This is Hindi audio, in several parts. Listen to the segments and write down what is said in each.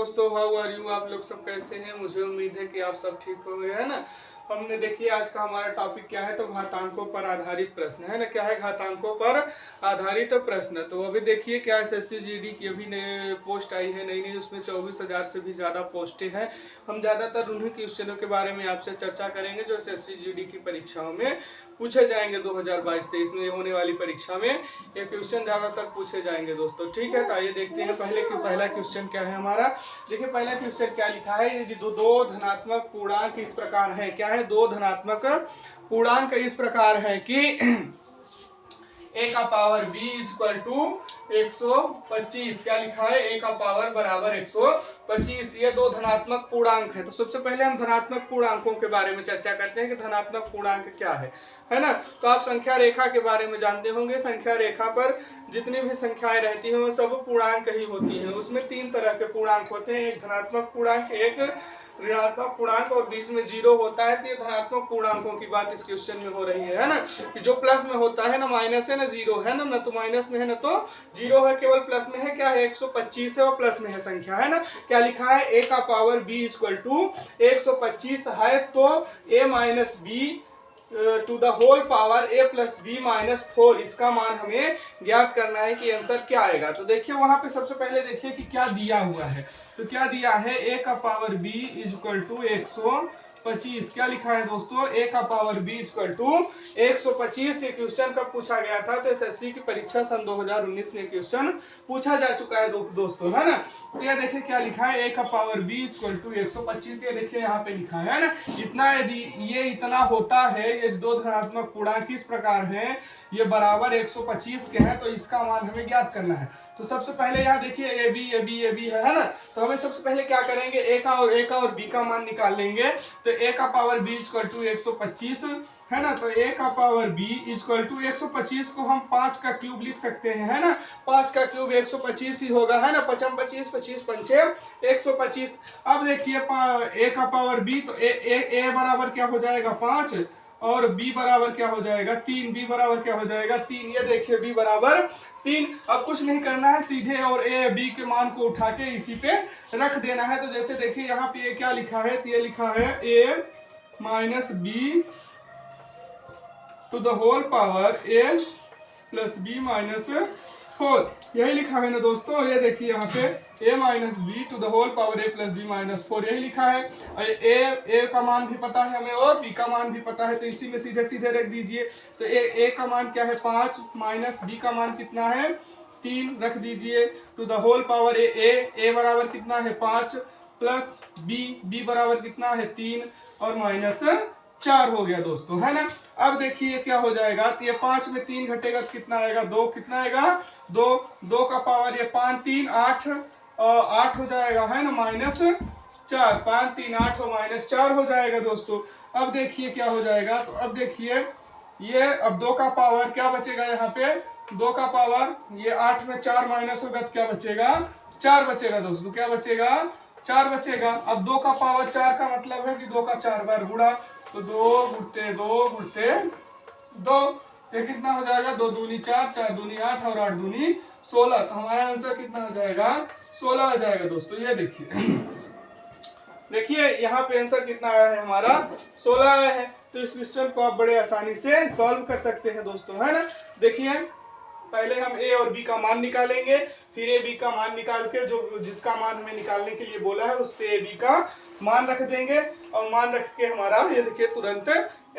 दोस्तों, हाउ आर यू। आप लोग सब कैसे हैं? मुझे उम्मीद है कि आप सब ठीक हो गए, है ना। हमने देखिए आज का हमारा टॉपिक क्या है, तो घातांकों पर आधारित प्रश्न है ना। क्या है? घातांकों पर आधारित प्रश्न। तो अभी देखिए क्या एसएससी जीडी की अभी नई पोस्ट आई है, नई उसमें 24,000 से भी ज़्यादा पोस्टें हैं। हम ज़्यादातर उन्हीं क्वेश्चनों के बारे में आपसे चर्चा करेंगे जो एसएससी जीडी की परीक्षाओं में पूछे जाएंगे। 2022-23 में होने वाली परीक्षा में ये क्वेश्चन ज़्यादातर पूछे जाएंगे दोस्तों। ठीक है, तो आइए देखते हैं पहला क्वेश्चन क्या है हमारा। देखिए पहला क्वेश्चन क्या लिखा है, ये दो धनात्मक पूर्णांक इस प्रकार है। क्या है? दो धनात्मक पूर्णांक इस प्रकार है कि a का पावर b इक्वल टू 125। क्या लिखा है? a का पावर बराबर 125। ये दो धनात्मक पूर्णांक है। तो सबसे पहले हम धनात्मक पूर्णांकों के बारे में चर्चा करते हैं कि धनात्मक पूर्णांक क्या है ना। तो आप संख्या रेखा के बारे में जानते होंगे। संख्या रेखा पर जितनी भी संख्याएं रहती हैं वो सब पूर्णांक ही होती हैं। उसमें तीन तरह के पूर्णांक होते हैं, एक धनात्मक पूर्णांक, एक ऋणात्मक पूर्णांक और बीच में जीरो होता है। तो ये धनात्मक पूर्णांकों की बात इस क्वेश्चन में हो रही है ना, कि जो प्लस में होता है ना माइनस है ना जीरो है ना तो माइनस में है ना तो जीरो है, केवल प्लस में है। क्या है? 125 है और प्लस में है संख्या, है ना। क्या लिखा है? a का पावर b इक्वल टू 125 है, तो a minus b to the whole power a plus b minus 4, इसका मान हमें ज्ञात करना है कि आंसर क्या आएगा। तो देखिए वहां पे सबसे पहले देखिए कि क्या दिया हुआ है। तो क्या दिया है? a का पावर b इक्वल टू 125। क्या लिखा है दोस्तों? a का पावर b इक्वल टू 125। ये क्वेश्चन कब पूछा गया था? तो एसएससी की परीक्षा सन 2019 में क्वेश्चन पूछा जा चुका है दोस्तों, है ना। तो ये देखिए क्या लिखा है, a का पावर b इक्वल टू 125। ये देखिए यहाँ पे लिखा है ना। इतना यदि ये इतना होता है, ये दो धनात्मक पूर्णांक किस प्रकार हैं, ये बराबर 125 के हैं, तो इसका मान हमें ज्ञात करना है। तो सबसे पहले यहाँ देखिए ए बी है ना। तो हमें सबसे पहले क्या करेंगे, ए का और बी का मान निकाल लेंगे। तो ए का पावर बी इक्वल टू 125 है ना। तो ए का पावर बी इक्वल टू 125 को हम 5 का क्यूब लिख सकते हैं, है ना। 5 का क्यूब 125 ही होगा, है ना। 5 25 25 पंचे 125। अब देखिए ए का पावर बी, तो ए बराबर क्या हो जाएगा 5 और b बराबर क्या हो जाएगा 3। b बराबर क्या हो जाएगा 3। ये देखिए b बराबर 3। अब कुछ नहीं करना है, सीधे और a b के मान को उठा के इसी पे रख देना है। तो जैसे देखिए यहाँ पे ये क्या लिखा है, तो ये लिखा है a minus b to the whole power a plus b minus 4, यही लिखा है ना दोस्तों। ये देखिए यहाँ पे a minus b to the whole power a plus b minus 4, यही लिखा है। a का मान भी पता है हमें और b का मान भी पता है, तो इसी में सीधे सीधे रख दीजिए। तो a का मान क्या है 5 माइनस b का मान कितना है 3, रख दीजिए to the whole power a बराबर कितना है 5 प्लस b बराबर कितना है 3 और माइनस 4 हो गया दोस्तों, है ना। अब देखिए क्या हो जाएगा, तो ये 5 में 3 घटेगा तो कितना आएगा 2, कितना आएगा 2 का पावर ये 5 3 8 8 हो जाएगा, है ना, माइनस 4। 5 3 8 और माइनस 4 हो जाएगा दोस्तों। अब देखिए क्या हो जाएगा, तो अब देखिए ये अब 2 का पावर क्या बचेगा यहाँ पे 2 का पावर ये 8 में 4 माइनस होगा तो क्या बचेगा 4 बचेगा दोस्तों। क्या बचेगा 4 बचेगा। अब 2 का पावर 4 का मतलब है कि 2 का 4 बार गुणा, तो 2 गुणते 2 ये कितना हो जाएगा 2 दूनी 4 4 दूनी 8 और 8 दूनी 16। तो हमारा आंसर कितना हो जाएगा 16 हो जाएगा दोस्तों। ये देखिए यहाँ पे आंसर कितना आया है हमारा 16 आया है। तो इस क्वेश्चन को आप बड़े आसानी से सॉल्व कर सकते हैं दोस्तों, है ना। देखिए पहले हम a और b का मान निकालेंगे, फिर a b का मान निकाल के जो जिसका मान हमें निकालने के लिए बोला है उस पे a b का मान रख देंगे और मान रख के हमारा ये देखिए तुरंत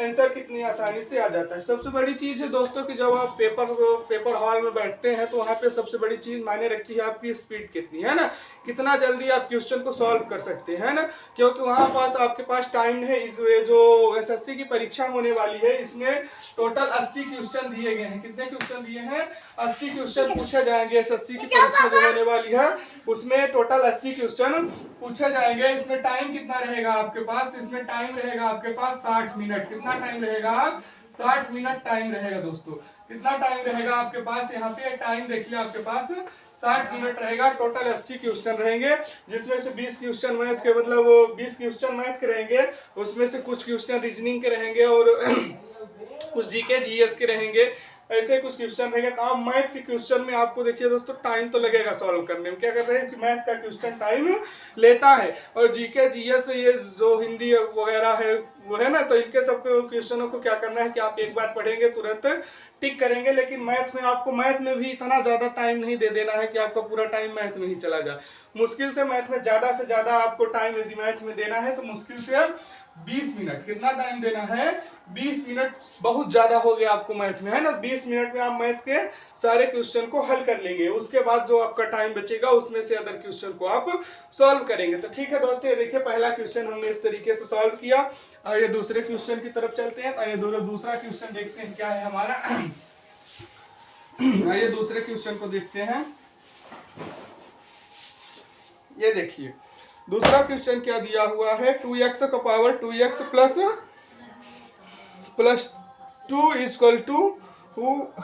आंसर कितनी आसानी से आ जाता है। सबसे बड़ी चीज है दोस्तों कि जब आप पेपर हॉल में बैठते हैं तो वहाँ पे सबसे बड़ी चीज मायने रखती है आपकी स्पीड कितनी, है ना, कितना जल्दी आप क्वेश्चन को सॉल्व कर सकते हैं ना। क्योंकि वहाँ पास आपके पास टाइम है। इस जो एसएससी की परीक्षा होने वाली है इसमें टोटल 80 क्वेश्चन दिए गए हैं। कितने क्वेश्चन दिए हैं 80 क्वेश्चन पूछे जाएंगे। एसएससी की परीक्षा जो होने वाली है उसमें टोटल 80 क्वेश्चन पूछे जाएंगे। इसमें टाइम कितना रहेगा आपके पास, इसमें टाइम रहेगा आपके पास 60 मिनट। कितना टाइम रहेगा 60 मिनट टाइम रहेगा दोस्तों। कितना टाइम रहेगा आपके पास, यहाँ पे टाइम देखिए आपके पास 60 मिनट रहेगा। टोटल 80 क्वेश्चन रहेंगे जिसमें से 20 क्वेश्चन मैथ के मतलब 20 क्वेश्चन मैथ के रहेंगे, उसमें से कुछ क्वेश्चन रीजनिंग के रहेंगे और कुछ जीके जीएस के रहेंगे, ऐसे कुछ क्वेश्चन रहेंगे। तो आप मैथ के क्वेश्चन में आपको देखिए दोस्तों टाइम तो लगेगा सॉल्व करने में। क्या कर रहे हैं कि मैथ का क्वेश्चन टाइम लेता है, और जीके जीएस ये जो हिंदी वगैरह है वो है ना, तो इनके सब क्वेश्चनों को क्या करना है कि आप एक बार पढ़ेंगे तुरंत टिक करेंगे। लेकिन मैथ में आपको मैथ में भी इतना ज़्यादा टाइम नहीं दे देना है कि आपका पूरा टाइम मैथ में ही चला जाए। मुश्किल से मैथ में ज़्यादा से ज़्यादा आपको टाइम यदि मैथ में देना है तो मुश्किल से 20 मिनट। कितना टाइम देना है? 20 मिनट बहुत ज़्यादा हो गया आपको मैथ में, है ना। 20 मिनट में आप मैथ के सारे क्वेश्चन को हल कर लेंगे। उसके बाद जो आपका टाइम बचेगा उसमें से अदर क्वेश्चन को आप सॉल्व करेंगे। तो ठीक है दोस्तों, ये देखिए पहला क्वेश्चन हमने इस तरीके से सॉल्व किया। और ये दूसरे क्वेश्चन की तरफ चलते हैं। तो ये दूसरा क्वेश्चन देखते हैं क्या है हमारा। आइए दूसरे क्वेश्चन को देखते हैं। ये देखिए दूसरा क्वेश्चन क्या दिया हुआ है, 2x का power 2x plus 2 equal to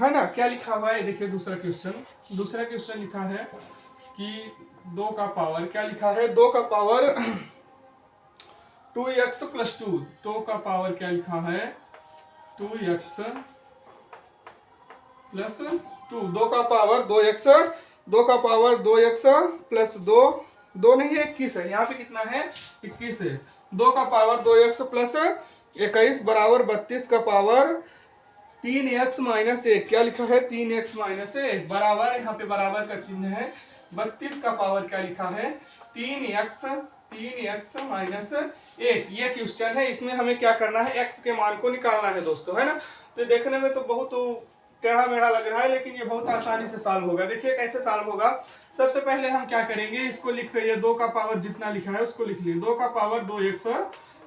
है ना। क्या लिखा हुआ है देखिए दूसरा क्वेश्चन लिखा है कि 2 का पावर, क्या लिखा है 2 का पावर 2x प्लस 2, 2 का पावर क्या लिखा है 2x प्लस 2, 2 का पावर 2x, 2 का पावर 2x प्लस 2 नहीं है 21 है, यहाँ पे कितना है 21 है। 2 का पावर 2x प्लस 21 बराबर 32 का पावर 3x माइनस 1, क्या लिखा है 3x माइनस 1 बराबर, यहाँ पे बराबर का चिन्ह है। 32 का पावर क्या लिखा है 3x माइनस 1। ये क्वेश्चन है, इसमें हमें क्या करना है x के मान को निकालना है दोस्तों, है ना। तो देखने में तो बहुत टेढ़ा मेढ़ा लग रहा है, लेकिन ये बहुत आसानी से सॉल्व होगा। देखिए कैसे सॉल्व होगा। सबसे पहले हम क्या करेंगे, इसको लिख ये 2 का पावर जितना लिखा है उसको लिख लेंगे। 2 का पावर 2x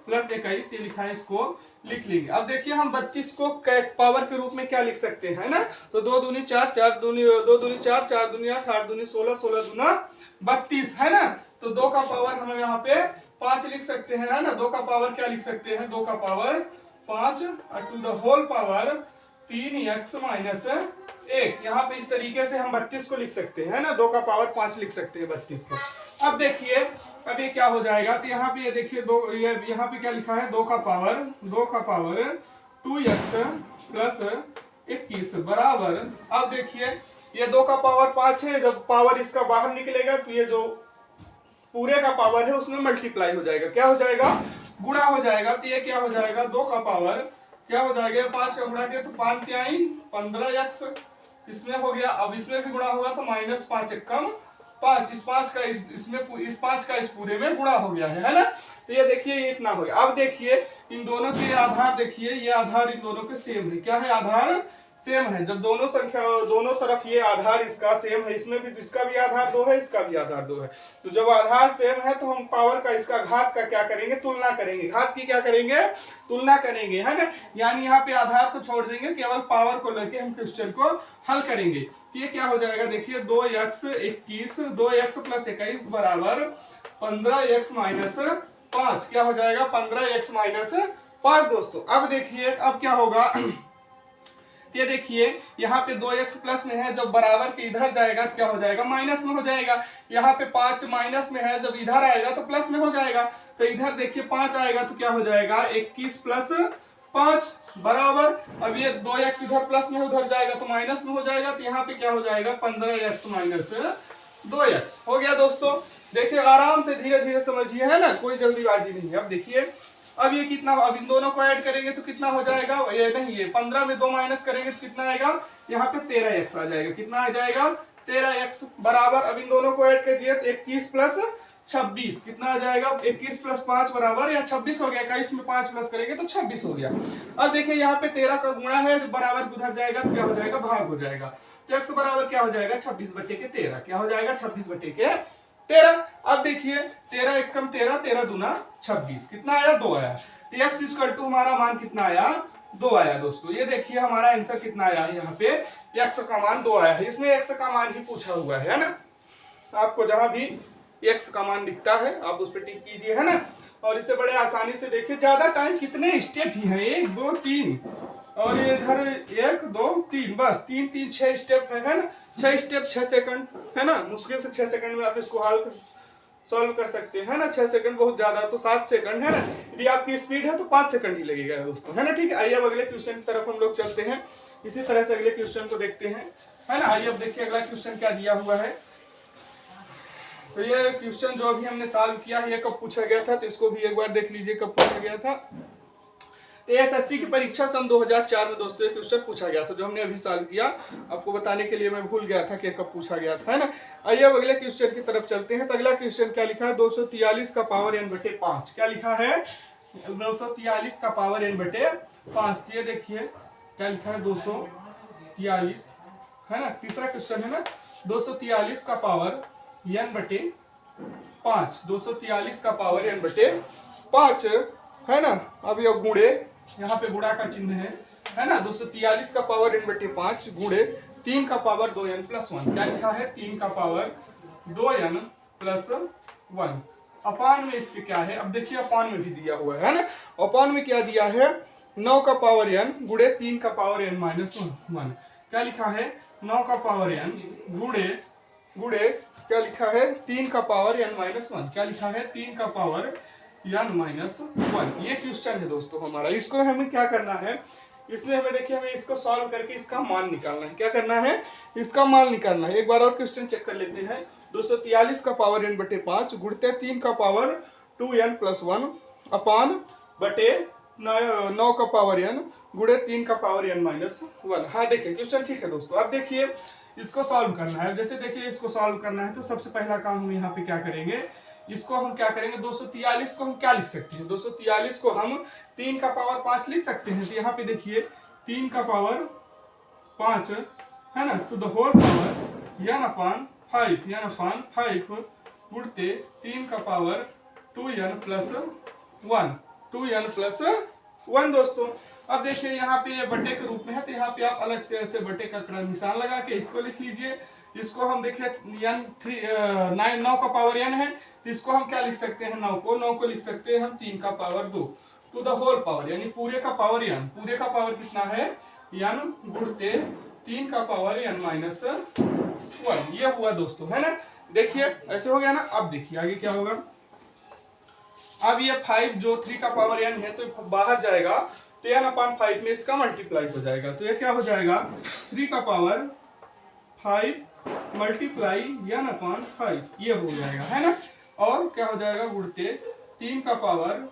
प्लस 21 ये लिखा है, इसको लिख लेंगे। अब देखिए हम 32 को पावर के रूप में क्या लिख सकते हैं ना, तो 2 दूनी 4, 4 दूनी 2 दूनी 4, 4 दूनी 8, 8 दूनी 16, 16 दूना 32, है ना। तो 2 का पावर हम यहाँ पे 5 लिख सकते हैं, है ना। 2 का पावर क्या लिख सकते हैं 2 का power 5 to the whole power 3x minus 1। यहाँ पे इस तरीके से हम 32 को लिख सकते हैं, है ना। 2 का पावर 5 लिख सकते हैं 32 को। अब देखिए अब ये क्या हो जाएगा, तो यहाँ पे ये देखिए यहाँ पे क्या लिखा है 2 का पावर 2x प्लस 21 बराबर। अब देखिए ये 2 का पावर 5 है, जब पावर इसका बाहर निकलेगा तो ये जो पूरे का पावर है उसमें मल्टीप्लाई हो जाएगा, क्या हो जाएगा गुणा हो जाएगा। तो ये क्या हो जाएगा 2 का पावर क्या हो जाएगा 5 का गुणा किया तो 5 तिहाई 15x इसमें हो गया। अब इसमें भी गुणा होगा तो माइनस 5 कम 5, इस 5 का इस 5 का इस पूरे में गुणा हो गया है ना। तो ये देखिए ये इतना हो गया। अब देखिए इन दोनों के आधार देखिए, ये आधार इन दोनों के सेम है, क्या है आधार सेम है। जब दोनों संख्या दोनों तरफ ये आधार इसका सेम है, इसमें भी इसका भी आधार 2 है इसका भी आधार 2 है, तो जब आधार सेम है तो हम पावर का इसका घात का क्या करेंगे तुलना करेंगे, घात की क्या करेंगे तुलना करेंगे, है ना। यानी यहाँ पे आधार को छोड़ देंगे, केवल पावर को लेके हम क्वेश्चन को हल करेंगे। तो ये क्या हो जाएगा देखिए 2x प्लस 21 बराबर 15x माइनस 5, क्या हो जाएगा 15x माइनस 5 दोस्तों। अब देखिए अब क्या होगा, ये देखिए यहाँ पे 2x प्लस में है, जब बराबर के इधर जाएगा तो क्या हो जाएगा माइनस में हो जाएगा। यहाँ पे 5 माइनस में है, जब इधर आएगा तो प्लस में हो जाएगा। तो इधर देखिए 5 आएगा तो क्या हो जाएगा 21 प्लस 5 बराबर। अब ये 2x इधर प्लस में उधर जाएगा तो माइनस में हो जाएगा, तो यहाँ पे क्या हो जाएगा 15x माइनस 2x हो गया दोस्तों। देखिए आराम से धीरे धीरे समझिए, है ना, कोई जल्दीबाजी नहीं है। अब देखिए अब ये कितना, अब इन दोनों को ऐड करेंगे तो कितना हो जाएगा, ये नहीं ये 15 में 2 माइनस करेंगे तो कितना आएगा, यहाँ पे 13x आ जाएगा। कितना आ जाएगा 13x बराबर। अब इन दोनों को ऐड कर दिए तो 21 प्लस 26 कितना आ जाएगा 21 प्लस 5 बराबर या 26 हो गया। 21 में 5 प्लस करेंगे तो 26 हो गया। अब देखिए यहाँ पे 13 का गुणा है, जब बराबर उधर जाएगा तो क्या हो जाएगा भाग हो जाएगा। तो x बराबर क्या हो जाएगा 26/13, क्या हो जाएगा 26/13। अब देखिए 13 एकम 13, 13 दूना 26, कितना आया 2 आया। तो x इक्वल टू हमारा मान कितना आया 2 आया दोस्तों। ये देखिए हमारा आंसर कितना आया है, यहाँ पे x का मान 2 आया है। इसमें x का मान ही पूछा हुआ है ना। आपको जहां भी x का मान दिखता है आप उस पर टिक कीजिए, है ना। और इसे बड़े आसानी से देखिए, ज्यादा टाइम कितने स्टेप ही है 1 2 3 और इधर 1 2 3 बस 3 3 6 स्टेप है ना। 6 स्टेप 6 सेकंड है ना, मुश्किल से 6 सेकंड में आप इसको हल सॉल्व कर सकते हैं ना। 6 सेकंड बहुत ज्यादा तो 7 सेकंड है ना, यदि आपकी स्पीड है तो 5 सेकंड ही लगेगा दोस्तों, है ना। ठीक है, आइए अब अगले क्वेश्चन की तरफ हम लोग चलते हैं, इसी तरह से अगले क्वेश्चन को देखते हैं, है ना। आइए अब देखिए अगला क्वेश्चन क्या दिया हुआ है। तो ये क्वेश्चन जो अभी हमने सॉल्व किया है, ये कब पूछा गया था, तो इसको भी एक बार देख लीजिए कब पूछा गया था। तो एसएससी की परीक्षा सन 2004 में दोस्तों ये क्वेश्चन पूछा गया था, जो हमने अभी सॉल्व किया। आपको बताने के लिए मैं भूल गया था कि कब पूछा गया था, है ना। आइए अब अगले क्वेश्चन की तरफ चलते हैं। तो अगला क्वेश्चन क्या लिखा है, 243 का पावर n/5। क्या लिखा है, 243 का पावर n/5। ये देखिए क्या लिखा है, 243, है ना। तीसरा क्वेश्चन है ना, 243 का पावर n/5, 243 का पावर n/5, है ना। अब ये गुणे, यहाँ पे गुणा का चिन्ह है ना। 243 का पावर n/5 गुणे 3 का पावर 2n+1। क्या लिखा है, 3 का पावर 2n+1 अपान में इसके क्या है। अब देखिए अपान में भी दिया हुआ है ना। अपान में क्या दिया है, 9 का पावर n गुणे 3 का पावर n-1। क्या लिखा है, 9 का पावर n गुणे क्या लिखा है, 3 का पावर n-1। क्या लिखा है, 3 का पावर n-1। ये क्वेश्चन है दोस्तों हमारा। इसको हमें क्या करना है, इसमें हमें देखिए हमें इसको सॉल्व करके इसका मान निकालना है। क्या करना है, इसका मान निकालना है। एक बार और क्वेश्चन चेक कर लेते हैं। 243 का पावर n/5 गुणते 3 का पावर 2n+1 अपान बटे 9 का पावर n गुणे 3 का पावर n-1। हाँ देखिए क्वेश्चन ठीक है दोस्तों। अब देखिए इसको सॉल्व करना है। जैसे देखिए इसको सॉल्व करना है तो सबसे पहला काम हम यहाँ पे क्या करेंगे, इसको हम क्या करेंगे, 243 को हम क्या लिख सकते हैं, 243 को हम 3 का पावर 5 लिख सकते हैं। तो यहाँ पे देखिए 3 का पावर 5, है ना, to the whole power n/5 गुणते 3 का पावर 2n+1 दोस्तों। अब देखिए यहाँ पे ये बटे के रूप में है, तो यहाँ पे आप अलग से ऐसे बटे का निशान लगा के इसको लिख लीजिए। इसको हम देखें n 9 का पावर n है, तो इसको हम क्या लिख सकते हैं, 9 को लिख सकते हैं हम 3 का power 2 to the whole power, यानी पूरे का पावर n। पूरे का पावर कितना है, n गुणते 3 का पावर n-1। ये हुआ दोस्तों, है ना। देखिए ऐसे हो गया ना। अब देखिए आगे क्या होगा। अब ये 5 जो 3 का पावर n है तो बाहर जाएगा, तो n/5 में इसका मल्टीप्लाई हो जाएगा। तो ये क्या हो जाएगा, 3 का पावर 5 मल्टीप्लाई n/5, ये हो जाएगा, है ना। और क्या हो जाएगा, गुणते 3 का पावर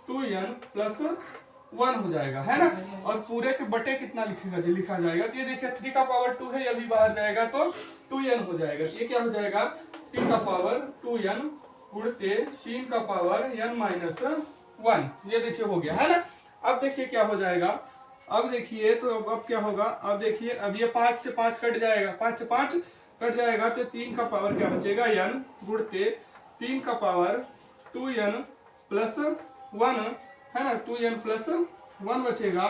2n+1 हो जाएगा, है ना। और पूरे के बटे कितना लिखा जाएगा, तो ये देखिए 3 का पावर 2 है, ये भी बाहर जाएगा तो 2n हो जाएगा। ये क्या हो जाएगा, 3 का पावर 2n गुणते 3 का पावर n-1। ये देखिए हो गया, है ना। अब देखिए क्या हो जाएगा, अब देखिए तो अब क्या होगा, अब देखिए अब ये 5 से 5 कट जाएगा, 5 से 5 कट जाएगा, तो 3 का पावर क्या बचेगा, n गुणते 3 का पावर 2n+1, है ना, 2n+1 बचेगा।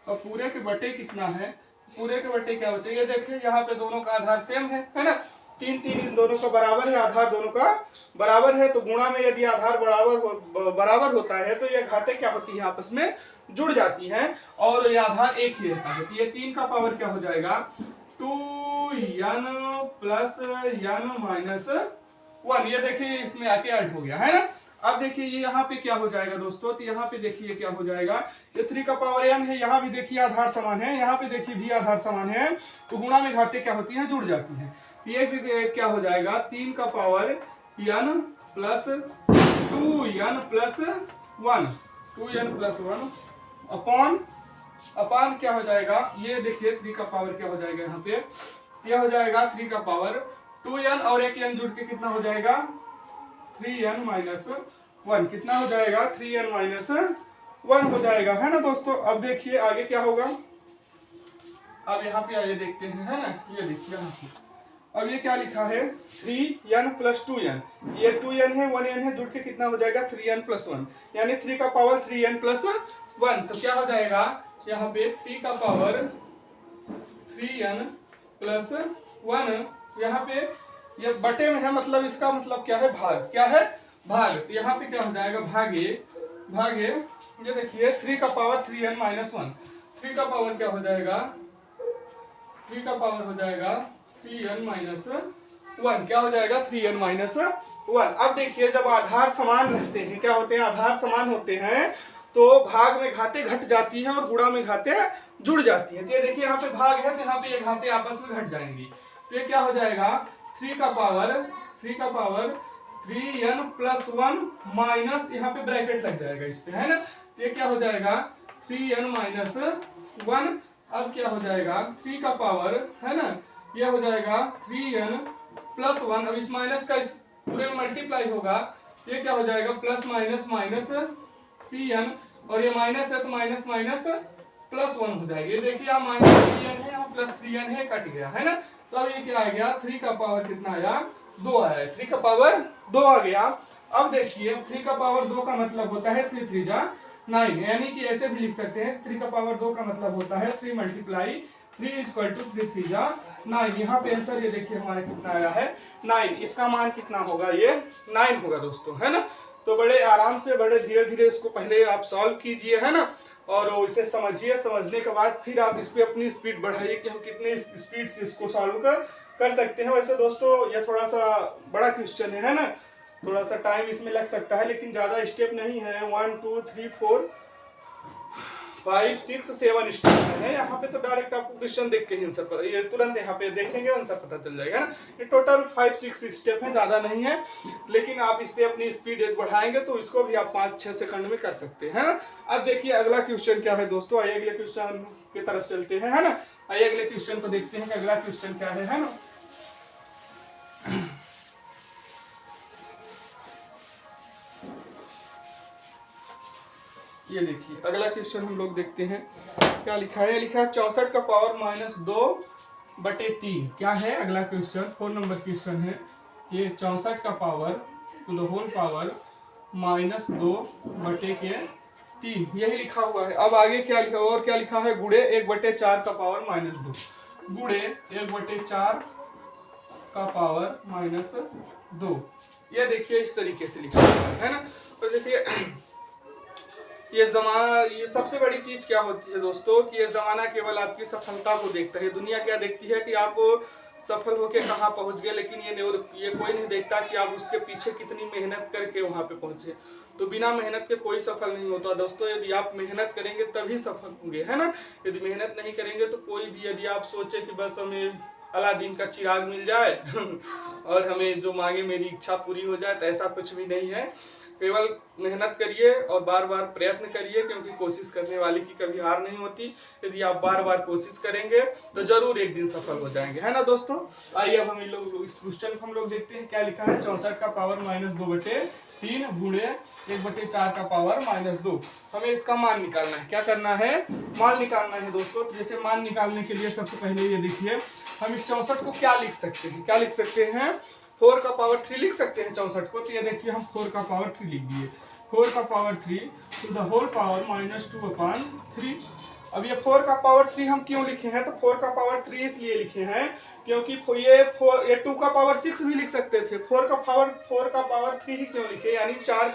और पूरे के बटे कितना है, पूरे के बटे क्या बचेगा, देखिए यहाँ पे दोनों का आधार सेम है ना। 3 इन दोनों का बराबर है, आधार दोनों का बराबर है। तो गुणा में यदि आधार बराबर होता है तो ये घातें क्या होती है, आपस में जुड़ जाती हैं और ये आधार एक ही रहता है। तो ये 3 का पावर क्या हो जाएगा, 2n+n-1। ये देखिए इसमें आके ऐड हो गया, है ना। अब देखिए ये यहाँ पे क्या हो जाएगा दोस्तों, तो यहाँ पे देखिए क्या हो जाएगा, ये 3 का पावर n है, यहाँ भी देखिए आधार समान है, यहाँ पे देखिए भी आधार समान है। तो गुणा में घातें क्या होती हैं, जुड़ जाती हैं। ये भी क्या हो जाएगा, 3 का पावर n+2n+1 अपॉन क्या हो जाएगा, ये देखिए 3 का पावर क्या हो जाएगा, यहाँ पे ये हो जाएगा 3 का पावर 2n और एक n जुड़ के कितना हो जाएगा, 3n-1। कितना हो जाएगा, 3n-1 हो जाएगा, है ना दोस्तों। अब देखिए आगे क्या होगा। अब यहाँ पे आइए देखते हैं, है ना। ये देखिए यहाँ पे अब ये क्या लिखा है, 3n+2n। ये 2n है, 1n है, जुड़ के कितना हो जाएगा, 3n+1, यानी 3 का पावर 3n+1। तो क्या हो जाएगा, यहाँ पे 3 का पावर 3n+1, यहाँ पे ये बटे में है, मतलब इसका मतलब क्या है, भाग। क्या है, भाग। तो यहाँ पे क्या हो जाएगा, भागे ये देखिए 3 का पावर 3n-1। 3 का पावर क्या हो जाएगा, 3 का पावर हो जाएगा 3n-1, 1, क्या हो जाएगा 3n माइनस 1। अब देखिए जब आधार समान रहते हैं, क्या होते हैं, आधार समान होते हैं तो भाग में घाते घट जाती हैं और गुणा में घाते जुड़ जाती हैं। तो ये देखिए यहाँ पे भाग है तो यहाँ पे ये घाते आपस में घट जाएंगी। तो ये क्या हो जाएगा 3 का पावर 3n प्लस 1 माइनस, यहाँ पे ब्रैकेट लग जाएगा इस पे, है ना। तो ये क्या हो जाएगा 3n माइनस 1। अब क्या हो जाएगा 3 का पावर, है ना, ये हो जाएगा 3n प्लस 1। अब इस माइनस का इस पूरे में मल्टीप्लाई होगा, ये क्या हो जाएगा प्लस माइनस माइनस 3n, और ये माइनस है तो माइनस माइनस प्लस 1 हो जाएगी। ये देखिए यहाँ माइनस 3n है, यहाँ प्लस 3n है, कट गया, है ना। तो अब ये क्या आ गया 3 का पावर कितना आया 2 आया है, 3 का पावर 2 आ गया। अब देखिए 3 का पावर 2 का मतलब होता है 3 3 जा 9, यानी कि ऐसे भी लिख सकते हैं 3 का पावर 2 का मतलब होता है 3 मल्टीप्लाई 3 इक्वल टू 3 3 जा 9। यहाँ पे आंसर ये देखिए हमारा कितना आया है 9। इसका मान कितना होगा, ये 9 होगा दोस्तों, है ना। तो बड़े आराम से, बड़े धीरे धीरे इसको पहले आप सॉल्व कीजिए, है ना, और इसे समझिए। समझने के बाद फिर आप इस पे अपनी स्पीड बढ़ाइए कि हम कितने स्पीड से इसको सॉल्व कर सकते हैं। वैसे दोस्तों ये थोड़ा सा बड़ा क्वेश्चन है ना, थोड़ा सा टाइम इसमें लग सकता है, लेकिन ज्यादा स्टेप नहीं है। 1 2 3 4 5 6 7 स्टेप है। यहाँ पे तो डायरेक्ट आपको क्वेश्चन देख के ही आंसर पता, ये तुरंत यहाँ पे देखेंगे आंसर पता चल जाएगा ना। ये टोटल 5 6 स्टेप है, ज्यादा नहीं है, लेकिन आप इस पे अपनी स्पीड बढ़ाएंगे तो इसको भी आप 5-6 सेकंड में कर सकते हैं। अब देखिए अगला क्वेश्चन क्या है दोस्तों, आइए अगले क्वेश्चन की तरफ चलते हैं, है ना। आइए अगले क्वेश्चन को देखते हैं कि अगला क्वेश्चन क्या है ना। ये देखिए अगला क्वेश्चन हम लोग देखते हैं क्या लिखा है। लिखा है 64 का पावर माइनस 2/3। क्या है अगला क्वेश्चन, 4 नंबर क्वेश्चन है ये। 64 का power to the whole power minus 2/3, यही लिखा हुआ है। अब आगे क्या लिखा और क्या लिखा है, गुड़े 1/4 का पावर माइनस 2, गुड़े 1/4 का पावर माइनस 2। ये देखिए इस तरीके से लिखा हुआ है ना। और देखिए ये सबसे बड़ी चीज क्या होती है दोस्तों कि ये जमाना केवल आपकी सफलता को देखता है। दुनिया क्या देखती है कि आप सफल होके कहाँ पहुंच गए, लेकिन ये कोई नहीं देखता कि आप उसके पीछे कितनी मेहनत करके वहां पे पहुंचे। तो बिना मेहनत के कोई सफल नहीं होता दोस्तों। यदि आप मेहनत करेंगे तभी सफल होंगे, है ना। यदि मेहनत नहीं करेंगे तो कोई भी, यदि आप सोचे कि बस हमें अलादीन का चिराग मिल जाए और हमें जो मांगे मेरी इच्छा पूरी हो जाए, तो ऐसा कुछ भी नहीं है। केवल मेहनत करिए और बार बार प्रयत्न करिए, क्योंकि कोशिश करने वाले की कभी हार नहीं होती। यदि आप बार बार कोशिश करेंगे तो जरूर एक दिन सफल हो जाएंगे, है ना दोस्तों। आइए अब हम लोग इस क्वेश्चन को हम लोग देखते हैं क्या लिखा है। 64 का पावर माइनस 2/3 गुणे 1/4 का पावर माइनस 2। हमें इसका मान निकालना है। क्या करना है, मान निकालना है दोस्तों। तो जैसे मान निकालने के लिए सबसे पहले ये देखिए हम इस 64 को क्या लिख सकते हैं, क्या लिख सकते हैं 4 का पावर 3 लिख सकते हैं 64 को। तो ये देखिए हम 4 का पावर 3 लिख दिए। 4 का power 3 to the whole power minus 2/3। अब ये 4 का पावर 3 हम क्यों लिखे हैं, तो 4 का पावर 3 इसलिए लिखे हैं क्योंकि ये 2 का पावर 6 भी लिख सकते थे। 4 का पावर 3 ही क्यों लिखे, यानी 4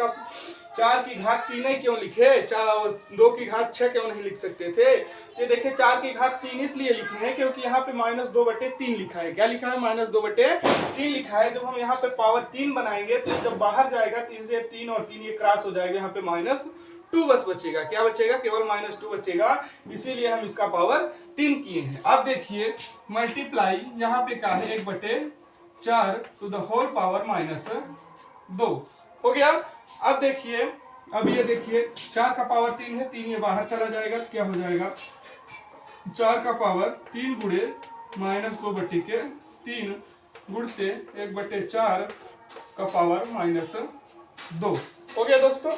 की घात 3 ही क्यों लिखे, 2 की घात 6 क्यों नहीं लिख सकते थे। ये देखिए 4 की घात 3 इसलिए लिखे हैं क्योंकि यहाँ पे माइनस 2/3 लिखा है। क्या लिखा है, माइनस 2/3 लिखा है। जब हम यहाँ पे पावर 3 बनाएंगे तो जब बाहर जाएगा 3 से 3 और 3 ये क्रॉस हो जाएगा, यहाँ पे -2 बस बचेगा। क्या बचेगा, केवल -2 बचेगा। इसीलिए हम इसका पावर 3 किए हैं। अब देखिए मल्टीप्लाई यहाँ पे क्या है 1/4 टू द होल पावर -2 हो गया। अब देखिए, अब ये देखिए 4 का पावर 3 है, 3 ये बाहर चला जाएगा तो क्या हो जाएगा 4 का पावर 3 गुणे -2/3 गुणते 1/4 का पावर -2 हो गया दोस्तों।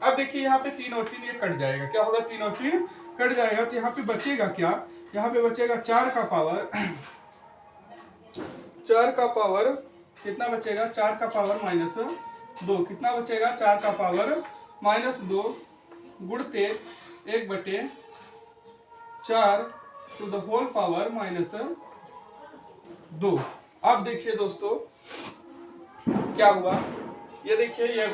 अब देखिए यहाँ पे 3 और 3 ये कट जाएगा। क्या होगा, 3 और 3 कट जाएगा तो यहाँ पे बचेगा क्या, यहाँ पे बचेगा 4 का पावर कितना बचेगा, 4 का पावर -2 कितना बचेगा, 4 का पावर -2 गुणते 1/4 टू द होल पावर -2। अब देखिए दोस्तों क्या हुआ, ये देखिए ये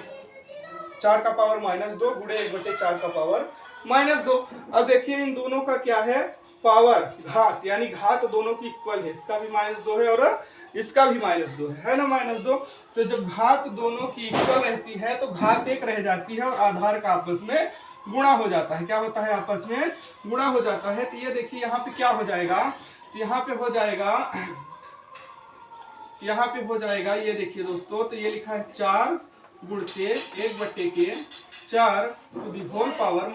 4 का पावर -2 गुणे 1/4 का पावर -2। अब देखिए इन दोनों का क्या है, पावर घात, यानी घात दोनों की इक्वल है, इसका भी -2 है और इसका भी -2 है ना, -2। तो जब घात दोनों की इक्वल रहती है तो घात 1 रह जाती है और आधार का आपस में गुणा हो जाता है। क्या होता है? आपस में गुणा हो जाता है। तो ये देखिए यहाँ पे क्या हो जाएगा, यहाँ पे हो जाएगा, ये देखिए दोस्तों, तो ये लिखा है 4 गुणके 1/4 टू दी होल पावर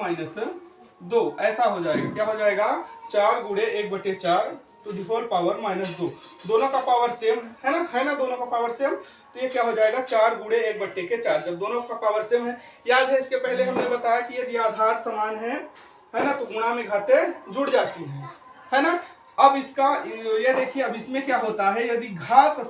-2, ऐसा हो जाएगा। क्या हो जाएगा? 4 गुणे 1/4 टू दी होल पावर -2। दोनों का पावर सेम है ना, दोनों का पावर सेम। तो ये क्या हो जाएगा? 4 गुणे 1/4। जब दोनों का पावर सेम है, याद है इसके पहले हमने बताया कि यदि आधार समान है ना, तो गुणा में घातें जुड़ जाती हैं, है ना। अब इसका ये देखिए, अब इसमें क्या होता है, यदि घात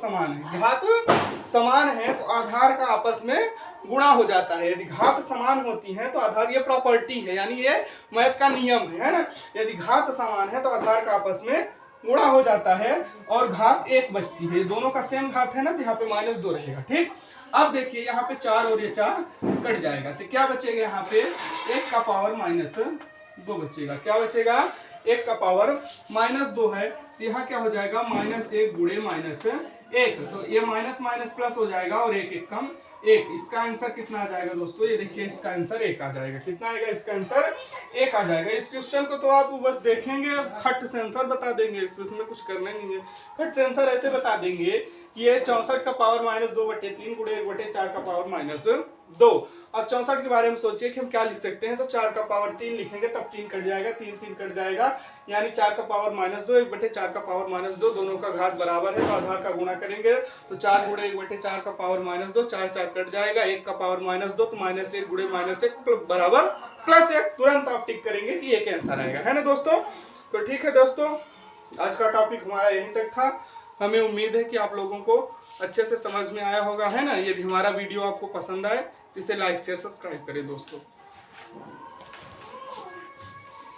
समान है तो आधार का आपस में गुणा हो जाता है। यदि घात समान होती है तो आधार, ये प्रॉपर्टी है, यानी ये मैथ का नियम है ना। यदि घात समान है तो आधार का आपस में गुणा हो जाता है और घात 1 बचती है। दोनों का सेम घात है ना, तो यहाँ पे -2 रहेगा। ठीक, अब देखिए यहाँ पे 4 और ये 4 कट जाएगा, तो क्या बचेगा? यहाँ पे 1 का पावर -2 बचेगा। क्या बचेगा? 1 का पावर -2 है, तो यहाँ क्या हो जाएगा? -1 गुणे -1, तो ये माइनस प्लस हो जाएगा और 1 कम 1। इसका आंसर कितना आ जाएगा दोस्तों? ये देखिए, इसका आंसर 1 आ जाएगा। कितना आएगा? इसका आंसर 1 आ जाएगा। इस क्वेश्चन को तो आप बस देखेंगे, खट से आंसर बता देंगे, इसमें कुछ करना नहीं है। खट से आंसर ऐसे बता देंगे कि ये 64 का पावर -2/3 गुणे 1/4 का पावर -2। अब 64 के बारे में सोचिए कि हम क्या लिख सकते हैं, तो 4 का पावर 3 लिखेंगे, तब 3 कट जाएगा, 3 कट जाएगा, यानी 4 का पावर -2 1/4 का पावर -2, दोनों का घात बराबर है तो आधार का गुणा करेंगे, तो 4 गुणे 1/4 का पावर -2, 4 कट जाएगा, 1 का पावर -2, तो -1 गुणे -1 बराबर +1। तुरंत आप टिक करेंगे कि एक आंसर आएगा, है ना दोस्तों। तो ठीक है दोस्तों, आज का टॉपिक हमारा यहीं तक था। हमें उम्मीद है कि आप लोगों को अच्छे से समझ में आया होगा, है ना। यदि हमारा वीडियो आपको पसंद आए, इसे लाइक शेयर सब्सक्राइब करें दोस्तों।